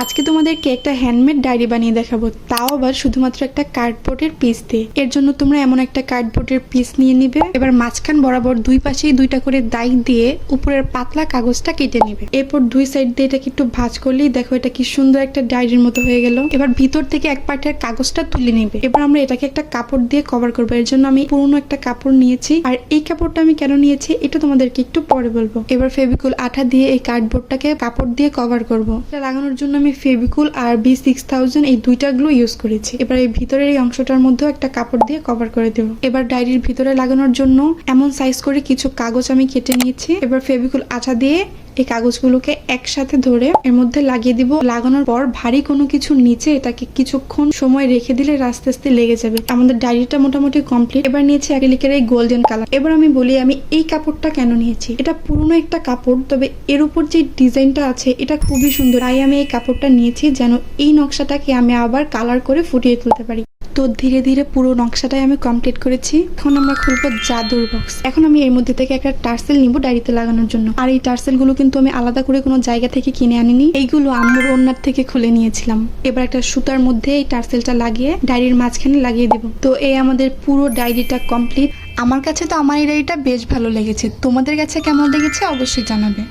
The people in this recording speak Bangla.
আজকে তোমাদেরকে একটা হ্যান্ডমেড ডায়েরি বানিয়ে দেখাবো, তাও আবার শুধুমাত্র একটা কার্ডবোর্ডের পিস দিয়ে। এর জন্য তোমরা এমন একটা কার্ডবোর্ডের পিস নিয়ে নিবে। এবার মাঝখান বরাবর দুই পাশেই দুইটা করে দাগ দিয়ে উপরের পাতলা কাগজটা কেটে নিবে। এরপর দুই সাইড দিয়ে এটাকে একটু ভাঁজ করলেই দেখো এটা কি সুন্দর একটা ডায়েরির মতো হয়ে গেল। এবার ভিতর থেকে এক পার্টের কাগজটা তুলে নিবে। এবার আমরা এটাকে একটা কাপড় দিয়ে কভার করবো। এর জন্য আমি পুরোনো একটা কাপড় নিয়েছি, আর এই কাপড়টা আমি কেন নিয়েছি এটা তোমাদেরকে একটু পরে বলবো। এবার ফেভিকুল আঠা দিয়ে এই কার্ডবোর্ডটাকে কাপড় দিয়ে কভার করবো। এটা লাগানোর জন্য আমি ফেভিকুল আর B6000 এই দুইটা গ্লু ইউজ করেছি। এবার এই ভিতরের এই অংশটার মধ্যে একটা কাপড় দিয়ে কভার করে দেবো। এবার ডায়েরির ভিতরে লাগানোর জন্য এমন সাইজ করে কিছু কাগজ আমি কেটে নিয়েছি। এবার ফেভিকুল আঠা দিয়ে এই কাগজগুলোকে একসাথে ধরে এর মধ্যে লাগিয়ে দিব। লাগানোর পর ভারী কোনো কিছু নিচে এটাকে কিছুক্ষণ সময় রেখে দিলে আস্তে আস্তে লেগে যাবে। আমাদের ডায়েরিটা মোটামুটি কমপ্লিট। এবার নিয়েছি অ্যাক্রিলিকের এই গোল্ডেন কালার। এবার আমি বলি আমি এই কাপড়টা কেন নিয়েছি। এটা পুরনো একটা কাপড়, তবে এর উপর যে ডিজাইনটা আছে এটা খুবই সুন্দর। তাই আমি এই কাপড়টা নিয়েছি যেন এই নকশাটাকে আমি আবার কালার করে ফুটিয়ে তুলতে পারি। তো ধীরে ধীরে পুরো নকশাটাই আমি কমপ্লিট করেছি। এখন আমরা খুলবো জাদুর বক্স। এখন আমি এর মধ্যে থেকে একটা টার্সেল নিব ডায়েরিতে লাগানোর জন্য। আর এই টার্সেল গুলো কিন্তু আমি আলাদা করে কোনো জায়গা থেকে কিনে আনিনি, এইগুলো আম্মুর ওনার থেকে খুলে নিয়েছিলাম। এবার একটা সুতার মধ্যে এই টার্সেলটা লাগিয়ে ডায়েরির মাঝখানে লাগিয়ে দেব। তো এই আমাদের পুরো ডায়েরিটা কমপ্লিট। আমার কাছে তো আমার এই ডায়েরিটা বেশ ভালো লেগেছে। তোমাদের কাছে কেমন লেগেছে অবশ্যই জানাবে।